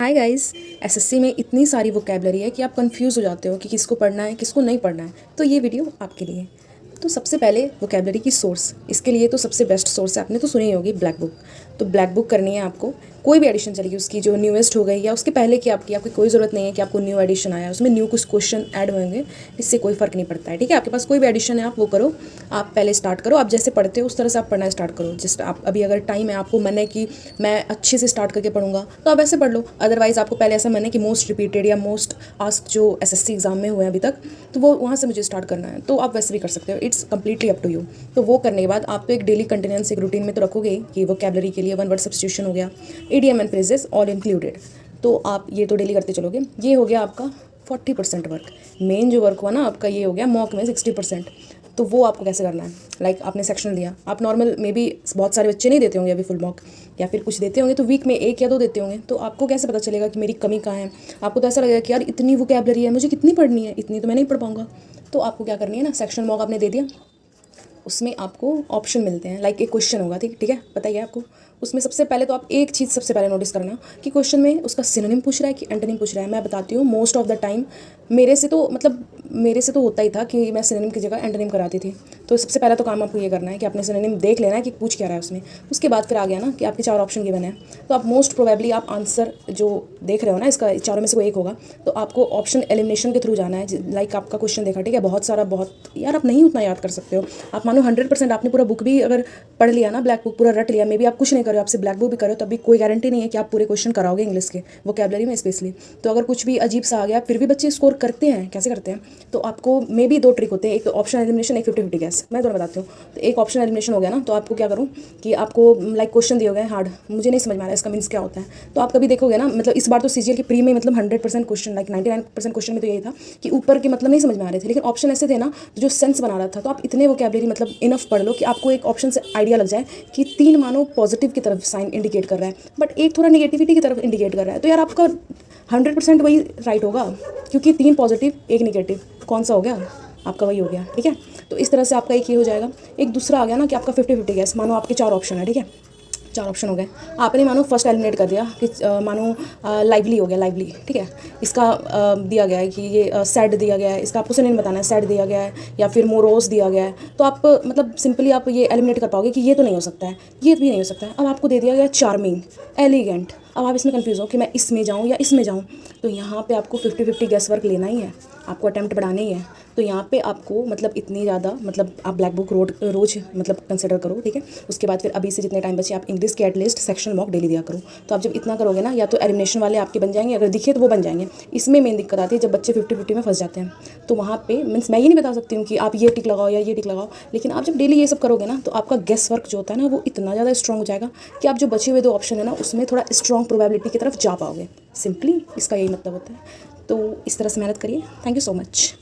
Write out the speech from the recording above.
Hi guys. SSC में इतनी सारी वोकेबलरी है कि आप कंफ्यूज हो जाते हो कि किसको पढ़ना है किसको नहीं पढ़ना है, तो ये वीडियो आपके लिए। तो सबसे पहले वोकेबलरी की सोर्स, इसके लिए तो सबसे बेस्ट सोर्स है, आपने तो सुनी ही होगी, ब्लैक बुक। तो ब्लैक बुक करनी है आपको, कोई भी एडिशन चलेगी उसकी, जो न्यूएस्ट हो गई या उसके पहले की आपकी कोई ज़रूरत नहीं है कि आपको न्यू एडिशन आया उसमें न्यू कुछ क्वेश्चन ऐड होंगे, इससे कोई फ़र्क नहीं पड़ता है। ठीक है, आपके पास कोई भी एडिशन है आप वो करो, आप पहले स्टार्ट करो, आप जैसे पढ़ते हो उस तरह से आप पढ़ना स्टार्ट करो। जस्ट आप अभी अगर टाइम है, आपको मन है कि मैं अच्छे से स्टार्ट करके पढ़ूंगा, तो आप ऐसे पढ़ लो। अदरवाइज़ आपको पहले ऐसा मन है कि मोस्ट रिपीटेड या मोस्ट आस्क जो एसएससी एग्जाम में हुए हैं अभी तक, तो वो वहाँ से मुझे स्टार्ट करना है, तो आप वैसे भी कर सकते हो। It's completely up to you. तो वो करने के बाद आप तो एक डेली कंटिन्यूंस एक रूटीन में तो रखोगे कि वोकेबलरी के लिए वन वर्ड सब्स्टिट्यूशन हो गया, EDM and phrases all included, तो आप ये तो डेली करते चलोगे। ये हो गया आपका 40% वर्क। मेन जो वर्क हुआ ना आपका, ये हो गया मॉक में 60%। तो वो आपको कैसे करना है, लाइक आपने सेक्शन लिया, आप नॉर्मल मे बी बहुत सारे बच्चे नहीं देते होंगे अभी फुल मॉक, या फिर कुछ देते होंगे तो वीक में 1 या 2 देते होंगे, तो आपको कैसे पता चलेगा कि मेरी कमी कहाँ है। आपको तो ऐसा लगेगा कि यार इतनी वोकेबलरी है, मुझे कितनी पढ़नी है, इतनी तो मैं नहीं पढ़ पाऊंगा। तो आपको क्या करनी है ना, सेक्शन मॉक आपने दे दिया, उसमें आपको ऑप्शन मिलते हैं, लाइक एक क्वेश्चन होगा, ठीक है, पता ही है आपको। उसमें सबसे पहले तो आप एक चीज़ सबसे पहले नोटिस करना कि क्वेश्चन में उसका सिनोनिम पूछ रहा है कि एंटोनिम पूछ रहा है। मैं बताती हूँ, मोस्ट ऑफ द टाइम मेरे से तो होता ही था कि मैं सिनोनिम की जगह एंटोनिम कराती थी। तो सबसे पहला तो काम आपको ये करना है कि आपने सिनोनिम देख लेना है कि पूछ क्या रहा है उसमें। उसके बाद फिर आ गया ना कि आपके 4 ऑप्शन गिवन है, तो आप मोस्ट प्रोबेबली आप आंसर जो देख रहे हो ना, इसका चारों में से कोई एक होगा, तो आपको ऑप्शन एलिमिनेशन के थ्रू जाना है। लाइक आपका क्वेश्चन देखा, ठीक है, बहुत सारा, बहुत यार आप नहीं उतना याद कर सकते हो। आप मानो 100% आपने पूरा बुक भी अगर पढ़ लिया ना, ब्लैक बुक पूरा रट लिया, मे बी आप कुछ नहीं करो, आपसे ब्लैक बुक भी करो, तब भी कोई गारंटी नहीं है कि आप पूरे क्वेश्चन कराओगे इंग्लिश के वोकेबलरी में स्पेशली। तो अगर कुछ भी अजीब सा आ गया, फिर भी बच्चे स्कोर करते हैं, कैसे करते हैं, तो आपको मे बी 2 ट्रिक होते हैं, एक तो ऑप्शन एलिमिनेशन, एक 50-50 गैस। मैं दोनों बताती हूँ। तो एक ऑप्शन एलिमिनेशन हो गया ना, तो आपको क्या करूँ कि आपको लाइक क्वेश्चन दिए गए हार्ड, मुझे नहीं समझ में आ रहा है इसका मीन्स क्या होता है, तो आप कभी देखोगे ना, मतलब इस बार तो सीजीएल के प्री में मतलब 100% क्वेश्चन, लाइक 99% क्वेश्चन में तो यही था कि ऊपर के मतलब नहीं समझ में आ रहे थे, लेकिन ऑप्शन ऐसे थे ना जो सेंस बना रहा था। तो आप इतने वोकेबलरी मतलब इनफ पढ़ लो कि आपको एक ऑप्शन से आइडिया लग जाए कि 3 मानो पॉजिटिव की तरफ साइन इंडिकेट कर रहा है, बट एक थोड़ा नेगेटिविटी की तरफ इंडिकेट कर रहा है, तो यार आपका 100% वही राइट होगा, क्योंकि 3 पॉजिटिव 1 नेगेटिव, कौन सा हो गया आपका, वही हो गया। ठीक है, तो इस तरह से आपका एक ये हो जाएगा। एक दूसरा आ गया ना कि आपका 50-50 गैस, मानो आपके 4 ऑप्शन है, ठीक है, 4 ऑप्शन हो गए, आपने मानो फर्स्ट एलिमिनेट कर दिया कि मानो लाइवली हो गया, लाइवली, ठीक है, इसका दिया गया है कि ये सैड दिया गया है, इसका आपको नहीं बताना है सैड दिया गया है या फिर मोरोस दिया गया है, तो आप मतलब सिंपली आप ये एलिमिनेट कर पाओगे कि ये तो नहीं हो सकता है, ये भी नहीं हो सकता है। अब आपको दे दिया गया चार्मिंग, एलिगेंट, अब आप इसमें कंफ्यूज हो कि मैं इसमें जाऊँ या इसमें जाऊँ, तो यहाँ पे आपको 50-50 गैस वर्क लेना ही है, आपको अटैम्प्ट बढ़ाने ही है। तो यहाँ पे आपको मतलब इतनी ज़्यादा, मतलब आप ब्लैक बुक रोज मतलब कंसिडर करो, ठीक है। उसके बाद फिर अभी से जितने टाइम बचे आप इंग्लिश के एटलीस्ट सेक्शन मॉक डेली दिया करो। तो आप जब इतना करोगे ना, या तो एलिमिनेशन वाले आपके बन जाएंगे, अगर दिखे तो वो बन जाएंगे। इसमें मेन दिक्कत आती है जब बच्चे 50-50 में फंस जाते हैं, तो वहाँ पे मीन्स मैं ये नहीं बता सकती हूँ कि आप ये टिक लगाओ या ये टिक लगाओ, लेकिन आप जब डेली ये सब करोगे ना, तो आपका गेस वर्क जो होता है ना, वो इतना ज़्यादा स्ट्रॉन्ग हो जाएगा कि आप जो बचे हुए 2 ऑप्शन है ना, उसमें थोड़ा स्ट्रॉन्ग प्रोबेबिलिटी की तरफ जा पाओगे। सिंपली इसका यही मतलब होता है। तो इस तरह से मेहनत करिए। Thank you so much.